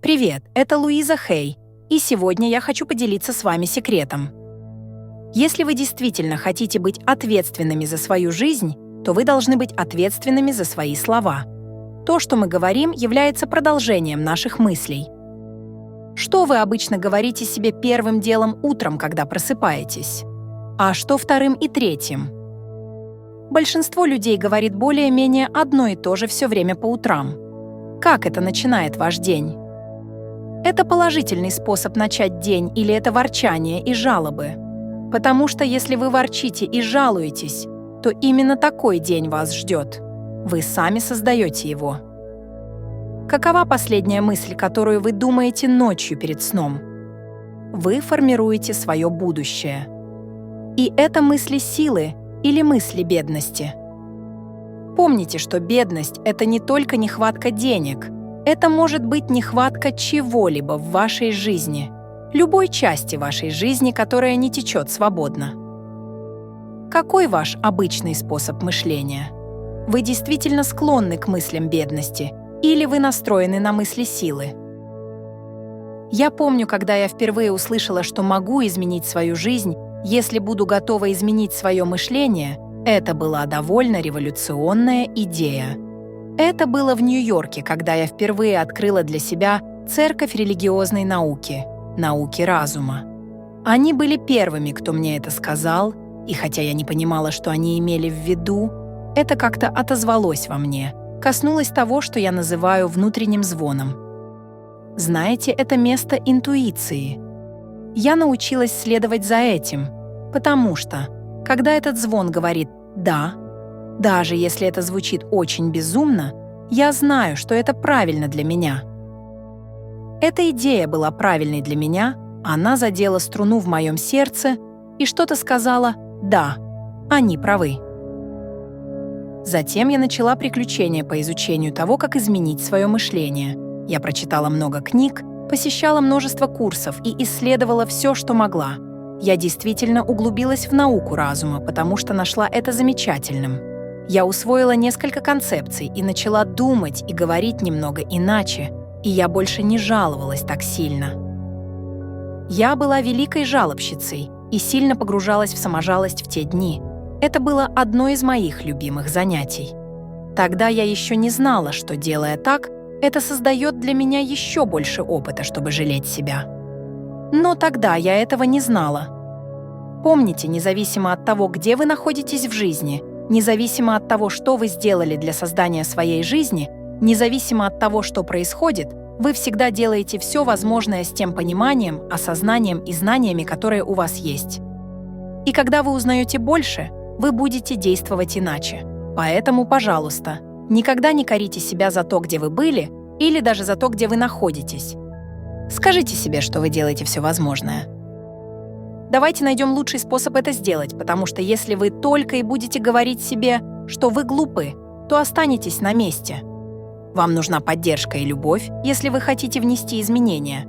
Привет, это Луиза Хей, и сегодня я хочу поделиться с вами секретом. Если вы действительно хотите быть ответственными за свою жизнь, то вы должны быть ответственными за свои слова. То, что мы говорим, является продолжением наших мыслей. Что вы обычно говорите себе первым делом утром, когда просыпаетесь? А что вторым и третьим? Большинство людей говорит более-менее одно и то же все время по утрам. Как это начинает ваш день? Это положительный способ начать день или это ворчание и жалобы? Потому что если вы ворчите и жалуетесь, то именно такой день вас ждет. Вы сами создаете его. Какова последняя мысль, которую вы думаете ночью перед сном? Вы формируете свое будущее. И это мысли силы или мысли бедности. Помните, что бедность — это не только нехватка денег, это может быть нехватка чего-либо в вашей жизни, любой части вашей жизни, которая не течет свободно. Какой ваш обычный способ мышления? Вы действительно склонны к мыслям бедности или вы настроены на мысли силы? Я помню, когда я впервые услышала, что могу изменить свою жизнь, если буду готова изменить свое мышление, это была довольно революционная идея. Это было в Нью-Йорке, когда я впервые открыла для себя Церковь религиозной науки, науки разума. Они были первыми, кто мне это сказал, и хотя я не понимала, что они имели в виду, это как-то отозвалось во мне, коснулось того, что я называю внутренним звоном. Знаете, это место интуиции. Я научилась следовать за этим, потому что, когда этот звон говорит «да», даже если это звучит очень безумно, я знаю, что это правильно для меня. Эта идея была правильной для меня, она задела струну в моем сердце и что-то сказала «да, они правы». Затем я начала приключения по изучению того, как изменить свое мышление. Я прочитала много книг, посещала множество курсов и исследовала все, что могла. Я действительно углубилась в науку разума, потому что нашла это замечательным. Я усвоила несколько концепций и начала думать и говорить немного иначе, и я больше не жаловалась так сильно. Я была великой жалобщицей и сильно погружалась в саможалость в те дни. Это было одно из моих любимых занятий. Тогда я еще не знала, что, делая так, это создает для меня еще больше опыта, чтобы жалеть себя. Но тогда я этого не знала. Помните, независимо от того, где вы находитесь в жизни, независимо от того, что вы сделали для создания своей жизни, независимо от того, что происходит, вы всегда делаете все возможное с тем пониманием, осознанием и знаниями, которые у вас есть. И когда вы узнаете больше, вы будете действовать иначе. Поэтому, пожалуйста, никогда не корите себя за то, где вы были, или даже за то, где вы находитесь. Скажите себе, что вы делаете все возможное. Давайте найдем лучший способ это сделать, потому что если вы только и будете говорить себе, что вы глупы, то останетесь на месте. Вам нужна поддержка и любовь, если вы хотите внести изменения.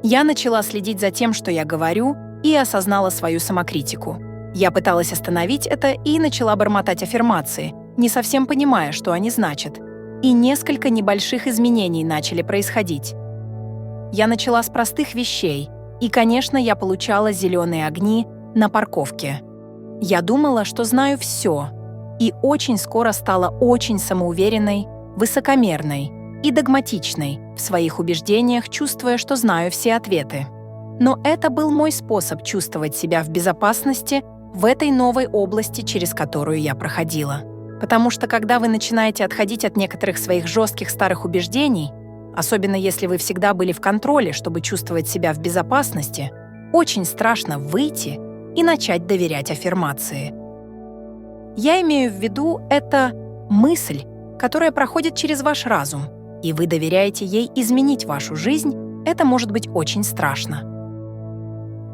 Я начала следить за тем, что я говорю, и осознала свою самокритику. Я пыталась остановить это и начала бормотать аффирмации, не совсем понимая, что они значат. И несколько небольших изменений начали происходить. Я начала с простых вещей, и, конечно, я получала зеленые огни на парковке. Я думала, что знаю все, и очень скоро стала очень самоуверенной, высокомерной и догматичной в своих убеждениях, чувствуя, что знаю все ответы. Но это был мой способ чувствовать себя в безопасности в этой новой области, через которую я проходила. Потому что когда вы начинаете отходить от некоторых своих жестких старых убеждений, особенно если вы всегда были в контроле, чтобы чувствовать себя в безопасности, очень страшно выйти и начать доверять аффирмации. Я имею в виду это мысль, которая проходит через ваш разум, и вы доверяете ей изменить вашу жизнь, это может быть очень страшно.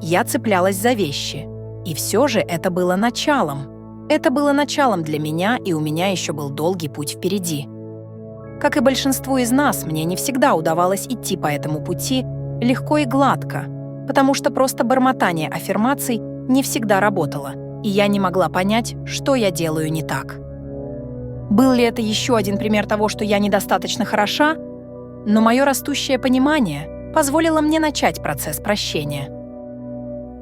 Я цеплялась за вещи, и все же это было началом. Это было началом для меня, и у меня еще был долгий путь впереди. Как и большинству из нас, мне не всегда удавалось идти по этому пути легко и гладко, потому что просто бормотание аффирмаций не всегда работало, и я не могла понять, что я делаю не так. Был ли это еще один пример того, что я недостаточно хороша? Но мое растущее понимание позволило мне начать процесс прощения.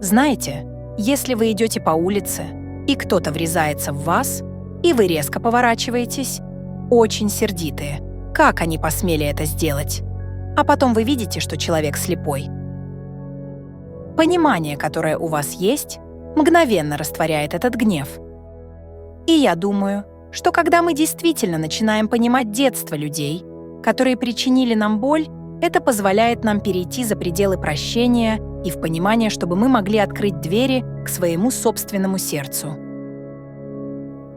Знаете, если вы идете по улице, и кто-то врезается в вас, и вы резко поворачиваетесь, очень сердитые, как они посмели это сделать? А потом вы видите, что человек слепой. Понимание, которое у вас есть, мгновенно растворяет этот гнев. И я думаю, что когда мы действительно начинаем понимать детство людей, которые причинили нам боль, это позволяет нам перейти за пределы прощения и в понимание, чтобы мы могли открыть двери к своему собственному сердцу.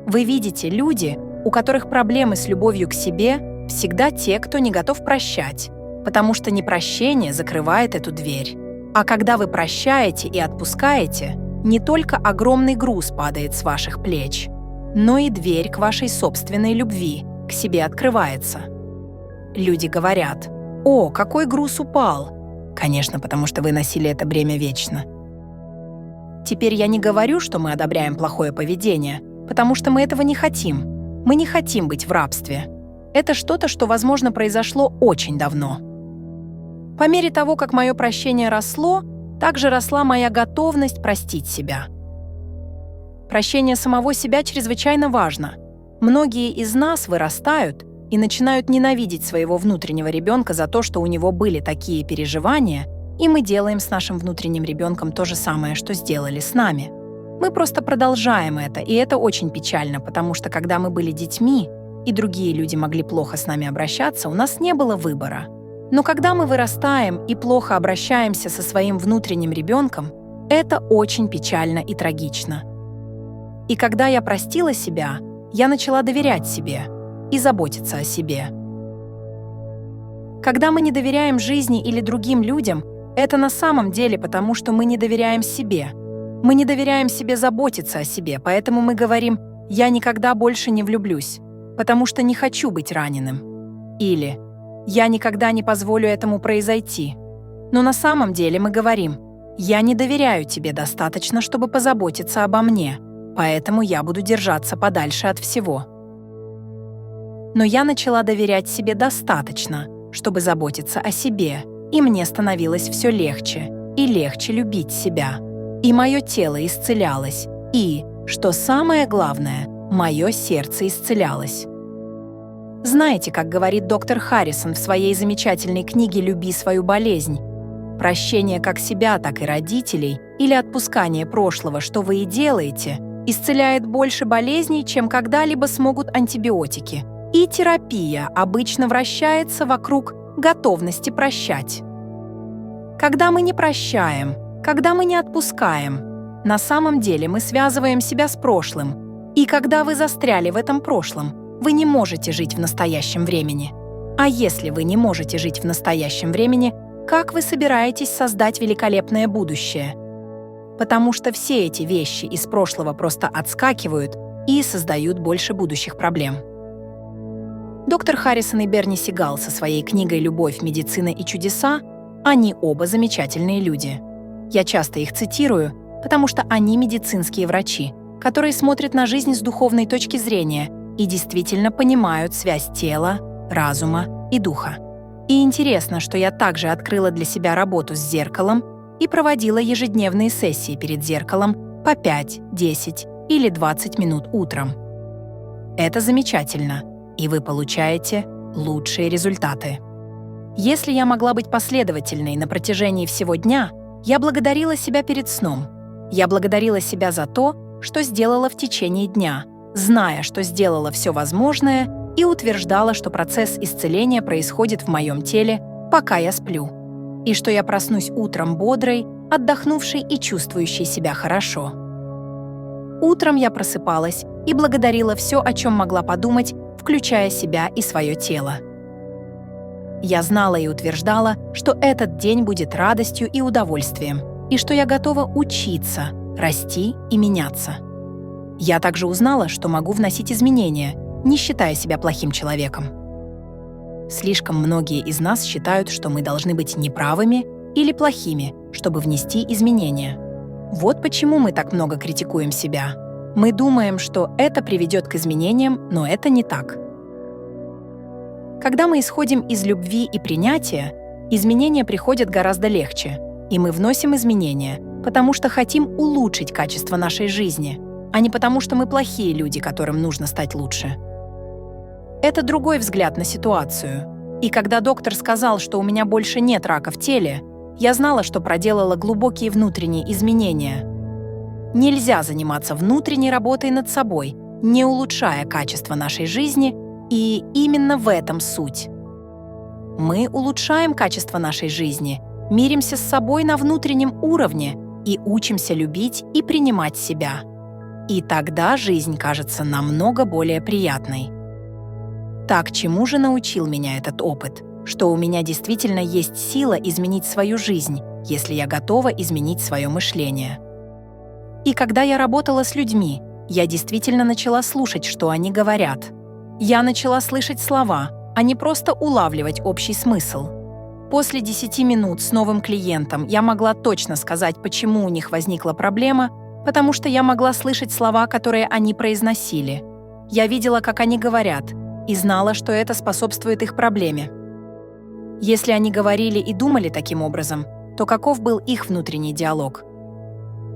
Вы видите, люди, у которых проблемы с любовью к себе, всегда те, кто не готов прощать, потому что непрощение закрывает эту дверь. А когда вы прощаете и отпускаете, не только огромный груз падает с ваших плеч, но и дверь к вашей собственной любви к себе открывается. Люди говорят: «О, какой груз упал!» Конечно, потому что вы носили это бремя вечно. Теперь я не говорю, что мы одобряем плохое поведение, потому что мы этого не хотим. Мы не хотим быть в рабстве. Это что-то, что, возможно, произошло очень давно. По мере того, как мое прощение росло, также росла моя готовность простить себя. Прощение самого себя чрезвычайно важно. Многие из нас вырастают и начинают ненавидеть своего внутреннего ребенка за то, что у него были такие переживания, и мы делаем с нашим внутренним ребенком то же самое, что сделали с нами. Мы просто продолжаем это, и это очень печально, потому что когда мы были детьми, и другие люди могли плохо с нами обращаться, у нас не было выбора. Но когда мы вырастаем и плохо обращаемся со своим внутренним ребенком, это очень печально и трагично. И когда я простила себя, я начала доверять себе и заботиться о себе. Когда мы не доверяем жизни или другим людям, это на самом деле потому, что мы не доверяем себе. Мы не доверяем себе заботиться о себе, поэтому мы говорим: «Я никогда больше не влюблюсь, потому что не хочу быть раненым». Или «Я никогда не позволю этому произойти». Но на самом деле мы говорим: «Я не доверяю тебе достаточно, чтобы позаботиться обо мне, поэтому я буду держаться подальше от всего». Но я начала доверять себе достаточно, чтобы заботиться о себе, и мне становилось все легче и легче любить себя. И мое тело исцелялось, и, что самое главное, мое сердце исцелялось. Знаете, как говорит доктор Харрисон в своей замечательной книге «Люби свою болезнь», прощение как себя, так и родителей или отпускание прошлого, что вы и делаете, исцеляет больше болезней, чем когда-либо смогут антибиотики. И терапия обычно вращается вокруг готовности прощать. Когда мы не прощаем, когда мы не отпускаем, на самом деле мы связываем себя с прошлым. И когда вы застряли в этом прошлом, вы не можете жить в настоящем времени. А если вы не можете жить в настоящем времени, как вы собираетесь создать великолепное будущее? Потому что все эти вещи из прошлого просто отскакивают и создают больше будущих проблем. Доктор Харрисон и Берни Сигал со своей книгой «Любовь, медицина и чудеса» они оба замечательные люди. Я часто их цитирую, потому что они медицинские врачи, которые смотрят на жизнь с духовной точки зрения и действительно понимают связь тела, разума и духа. И интересно, что я также открыла для себя работу с зеркалом и проводила ежедневные сессии перед зеркалом по 5, 10 или 20 минут утром. Это замечательно, и вы получаете лучшие результаты. Если я могла быть последовательной на протяжении всего дня, я благодарила себя перед сном. Я благодарила себя за то, что сделала в течение дня, зная, что сделала все возможное, и утверждала, что процесс исцеления происходит в моем теле, пока я сплю, и что я проснусь утром бодрой, отдохнувшей и чувствующей себя хорошо. Утром я просыпалась и благодарила все, о чем могла подумать, включая себя и свое тело. Я знала и утверждала, что этот день будет радостью и удовольствием, и что я готова учиться, расти и меняться. Я также узнала, что могу вносить изменения, не считая себя плохим человеком. Слишком многие из нас считают, что мы должны быть неправыми или плохими, чтобы внести изменения. Вот почему мы так много критикуем себя. Мы думаем, что это приведет к изменениям, но это не так. Когда мы исходим из любви и принятия, изменения приходят гораздо легче, и мы вносим изменения, потому что хотим улучшить качество нашей жизни, а не потому что мы плохие люди, которым нужно стать лучше. Это другой взгляд на ситуацию. И когда доктор сказал, что у меня больше нет рака в теле, я знала, что проделала глубокие внутренние изменения. Нельзя заниматься внутренней работой над собой, не улучшая качество нашей жизни, и именно в этом суть. Мы улучшаем качество нашей жизни, миримся с собой на внутреннем уровне и учимся любить и принимать себя. И тогда жизнь кажется намного более приятной. Так, чему же научил меня этот опыт? Что у меня действительно есть сила изменить свою жизнь, если я готова изменить свое мышление. И когда я работала с людьми, я действительно начала слушать, что они говорят. Я начала слышать слова, а не просто улавливать общий смысл. После 10 минут с новым клиентом я могла точно сказать, почему у них возникла проблема, потому что я могла слышать слова, которые они произносили. Я видела, как они говорят, и знала, что это способствует их проблеме. Если они говорили и думали таким образом, то каков был их внутренний диалог?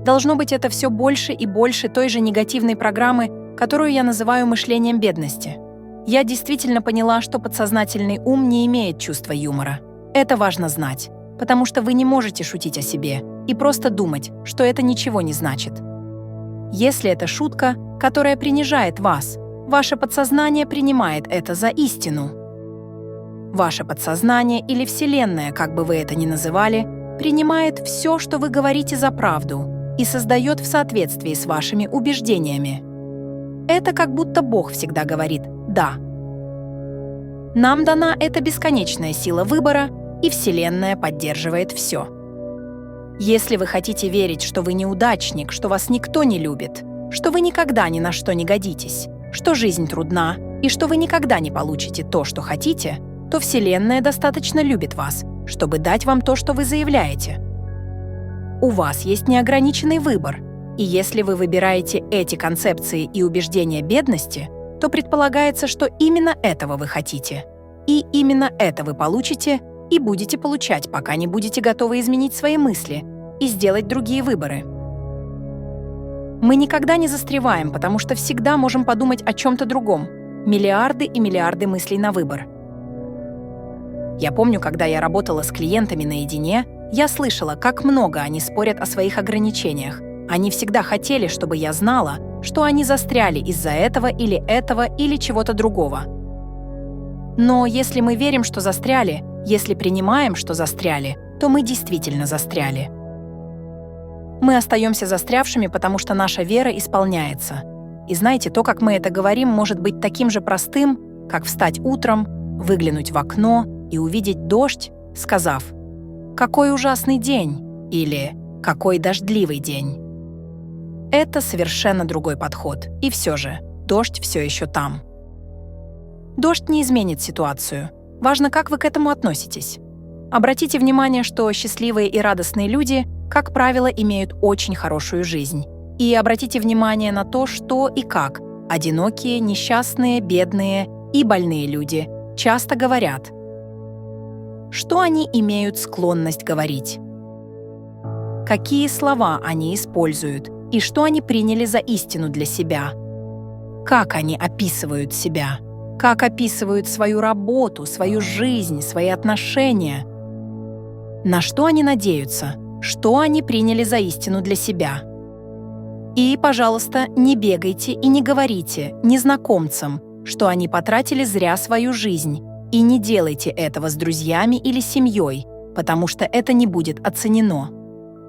Должно быть, это все больше и больше той же негативной программы, которую я называю мышлением бедности. Я действительно поняла, что подсознательный ум не имеет чувства юмора. Это важно знать, потому что вы не можете шутить о себе и просто думать, что это ничего не значит. Если это шутка, которая принижает вас, ваше подсознание принимает это за истину. Ваше подсознание или Вселенная, как бы вы это ни называли, принимает все, что вы говорите, за правду и создает в соответствии с вашими убеждениями. Это как будто Бог всегда говорит «да». Нам дана эта бесконечная сила выбора, и Вселенная поддерживает все. Если вы хотите верить, что вы неудачник, что вас никто не любит, что вы никогда ни на что не годитесь, что жизнь трудна и что вы никогда не получите то, что хотите, то Вселенная достаточно любит вас, чтобы дать вам то, что вы заявляете. У вас есть неограниченный выбор, и если вы выбираете эти концепции и убеждения бедности, то предполагается, что именно этого вы хотите. И именно это вы получите и будете получать, пока не будете готовы изменить свои мысли и сделать другие выборы. Мы никогда не застреваем, потому что всегда можем подумать о чем-то другом. Миллиарды и миллиарды мыслей на выбор. Я помню, когда я работала с клиентами наедине, я слышала, как много они спорят о своих ограничениях. Они всегда хотели, чтобы я знала, что они застряли из-за этого или чего-то другого. Но если мы верим, что застряли, если принимаем, что застряли, то мы действительно застряли. Мы остаемся застрявшими, потому что наша вера исполняется. И знаете, то, как мы это говорим, может быть таким же простым, как встать утром, выглянуть в окно и увидеть дождь, сказав «Какой ужасный день!» или «Какой дождливый день!». Это совершенно другой подход, и все же дождь все еще там. Дождь не изменит ситуацию. Важно, как вы к этому относитесь. Обратите внимание, что счастливые и радостные люди, как правило, имеют очень хорошую жизнь. И обратите внимание на то, что и как одинокие, несчастные, бедные и больные люди часто говорят. Что они имеют склонность говорить? Какие слова они используют и что они приняли за истину для себя? Как они описывают себя? Как описывают свою работу, свою жизнь, свои отношения? На что они надеются? Что они приняли за истину для себя? И, пожалуйста, не бегайте и не говорите незнакомцам, что они потратили зря свою жизнь, и не делайте этого с друзьями или семьей, потому что это не будет оценено.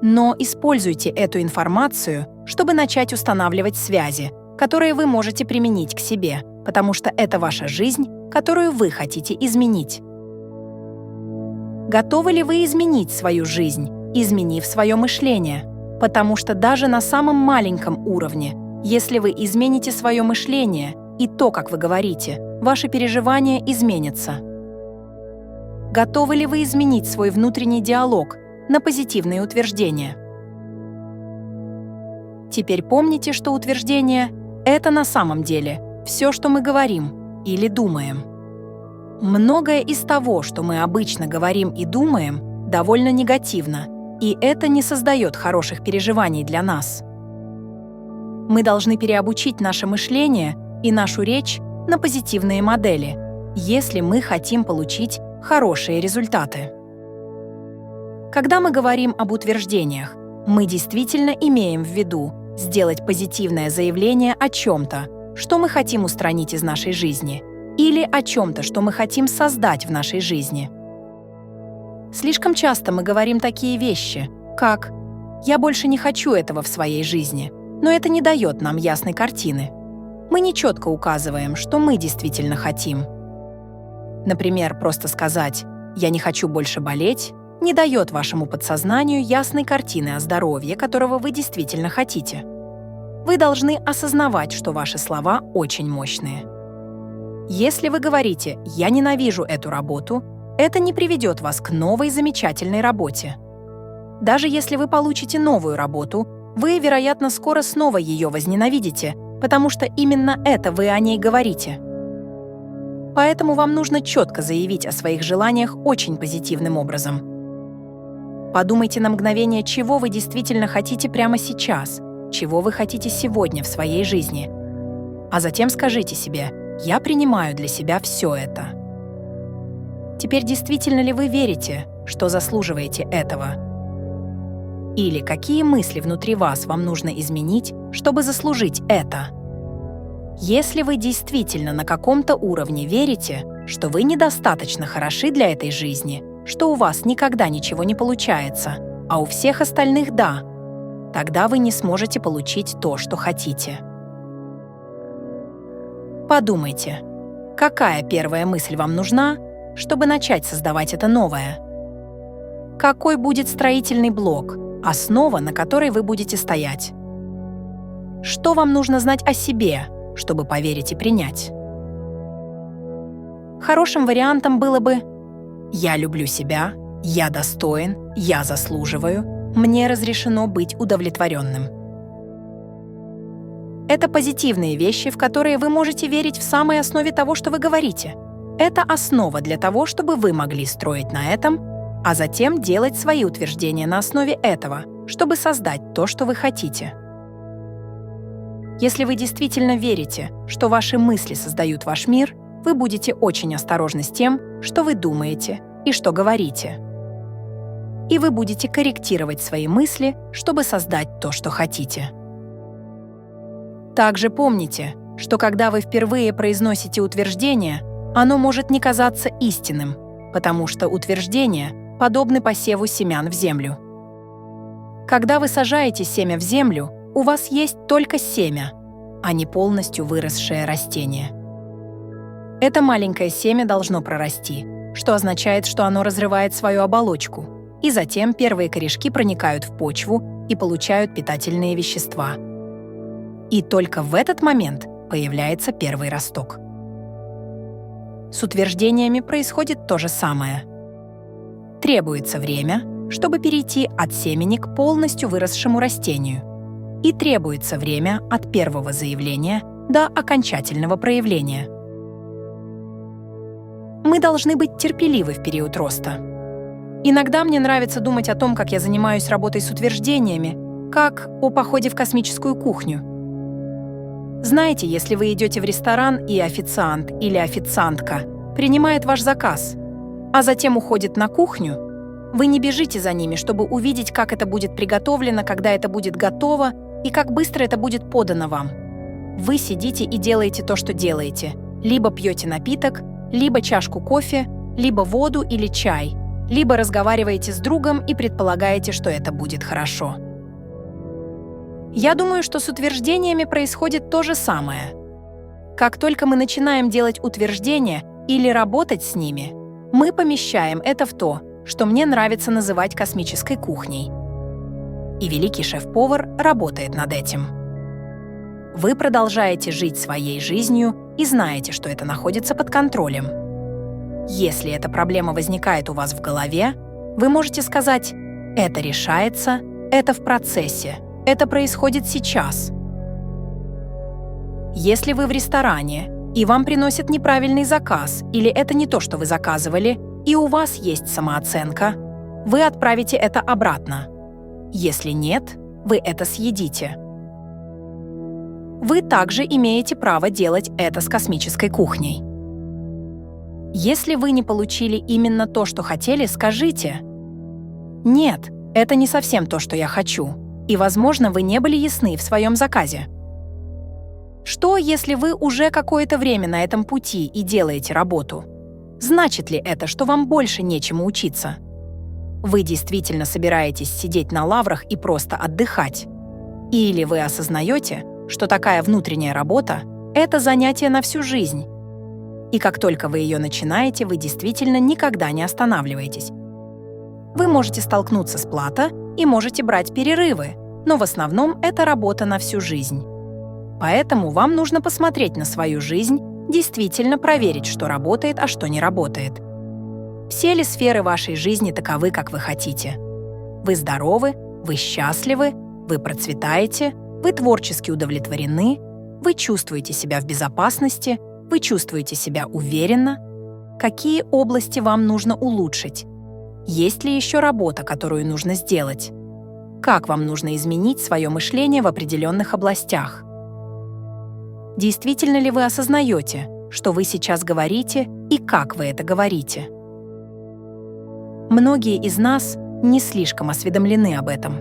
Но используйте эту информацию, чтобы начать устанавливать связи, которые вы можете применить к себе, потому что это ваша жизнь, которую вы хотите изменить. Готовы ли вы изменить свою жизнь, изменив свое мышление? Потому что даже на самом маленьком уровне, если вы измените свое мышление и то, как вы говорите, ваши переживания изменятся. Готовы ли вы изменить свой внутренний диалог на позитивные утверждения? Теперь помните, что утверждение — это на самом деле все, что мы говорим или думаем. Многое из того, что мы обычно говорим и думаем, довольно негативно, и это не создает хороших переживаний для нас. Мы должны переобучить наше мышление и нашу речь на позитивные модели, если мы хотим получить хорошие результаты. Когда мы говорим об утверждениях, мы действительно имеем в виду сделать позитивное заявление о чем-то, что мы хотим устранить из нашей жизни, или о чем-то, что мы хотим создать в нашей жизни. Слишком часто мы говорим такие вещи, как «я больше не хочу этого в своей жизни», но это не дает нам ясной картины. Мы нечетко указываем, что мы действительно хотим. Например, просто сказать «я не хочу больше болеть» не дает вашему подсознанию ясной картины о здоровье, которого вы действительно хотите. Вы должны осознавать, что ваши слова очень мощные. Если вы говорите «я ненавижу эту работу», это не приведет вас к новой замечательной работе. Даже если вы получите новую работу, вы, вероятно, скоро снова ее возненавидите, потому что именно это вы о ней говорите. Поэтому вам нужно четко заявить о своих желаниях очень позитивным образом. Подумайте на мгновение, чего вы действительно хотите прямо сейчас, чего вы хотите сегодня в своей жизни. А затем скажите себе «я принимаю для себя все это». Теперь действительно ли вы верите, что заслуживаете этого? Или какие мысли внутри вас вам нужно изменить, чтобы заслужить это? Если вы действительно на каком-то уровне верите, что вы недостаточно хороши для этой жизни, что у вас никогда ничего не получается, а у всех остальных да, тогда вы не сможете получить то, что хотите. Подумайте, какая первая мысль вам нужна, чтобы начать создавать это новое? Какой будет строительный блок, основа, на которой вы будете стоять? Что вам нужно знать о себе, чтобы поверить и принять? Хорошим вариантом было бы «я люблю себя», «я достоин», «я заслуживаю», «мне разрешено быть удовлетворенным». Это позитивные вещи, в которые вы можете верить в самой основе того, что вы говорите. Это основа для того, чтобы вы могли строить на этом, а затем делать свои утверждения на основе этого, чтобы создать то, что вы хотите. Если вы действительно верите, что ваши мысли создают ваш мир, вы будете очень осторожны с тем, что вы думаете и что говорите. И вы будете корректировать свои мысли, чтобы создать то, что хотите. Также помните, что когда вы впервые произносите утверждение, оно может не казаться истинным, потому что утверждения подобны посеву семян в землю. Когда вы сажаете семя в землю, у вас есть только семя, а не полностью выросшее растение. Это маленькое семя должно прорасти, что означает, что оно разрывает свою оболочку, и затем первые корешки проникают в почву и получают питательные вещества. И только в этот момент появляется первый росток. С утверждениями происходит то же самое. Требуется время, чтобы перейти от семени к полностью выросшему растению. И требуется время от первого заявления до окончательного проявления. Мы должны быть терпеливы в период роста. Иногда мне нравится думать о том, как я занимаюсь работой с утверждениями, как о походе в космическую кухню. Знаете, если вы идете в ресторан, и официант или официантка принимает ваш заказ, а затем уходит на кухню, вы не бежите за ними, чтобы увидеть, как это будет приготовлено, когда это будет готово и как быстро это будет подано вам. Вы сидите и делаете то, что делаете. Либо пьете напиток, либо чашку кофе, либо воду или чай, либо разговариваете с другом и предполагаете, что это будет хорошо. Я думаю, что с утверждениями происходит то же самое. Как только мы начинаем делать утверждения или работать с ними, мы помещаем это в то, что мне нравится называть космической кухней. И великий шеф-повар работает над этим. Вы продолжаете жить своей жизнью и знаете, что это находится под контролем. Если эта проблема возникает у вас в голове, вы можете сказать «это решается», «это в процессе», «это происходит сейчас». Если вы в ресторане и вам приносят неправильный заказ, или это не то, что вы заказывали, и у вас есть самооценка, вы отправите это обратно. Если нет, вы это съедите. Вы также имеете право делать это с космической кухней. Если вы не получили именно то, что хотели, скажите: «Нет, это не совсем то, что я хочу», и, возможно, вы не были ясны в своем заказе. Что, если вы уже какое-то время на этом пути и делаете работу? Значит ли это, что вам больше нечему учиться? Вы действительно собираетесь сидеть на лаврах и просто отдыхать? Или вы осознаете, что такая внутренняя работа — это занятие на всю жизнь? И как только вы ее начинаете, вы действительно никогда не останавливаетесь. Вы можете столкнуться с плато и можете брать перерывы, но в основном это работа на всю жизнь. Поэтому вам нужно посмотреть на свою жизнь, действительно проверить, что работает, а что не работает. Все ли сферы вашей жизни таковы, как вы хотите? Вы здоровы, вы счастливы, вы процветаете, вы творчески удовлетворены, вы чувствуете себя в безопасности, вы чувствуете себя уверенно. Какие области вам нужно улучшить? Есть ли еще работа, которую нужно сделать? Как вам нужно изменить свое мышление в определенных областях? Действительно ли вы осознаете, что вы сейчас говорите и как вы это говорите? Многие из нас не слишком осведомлены об этом.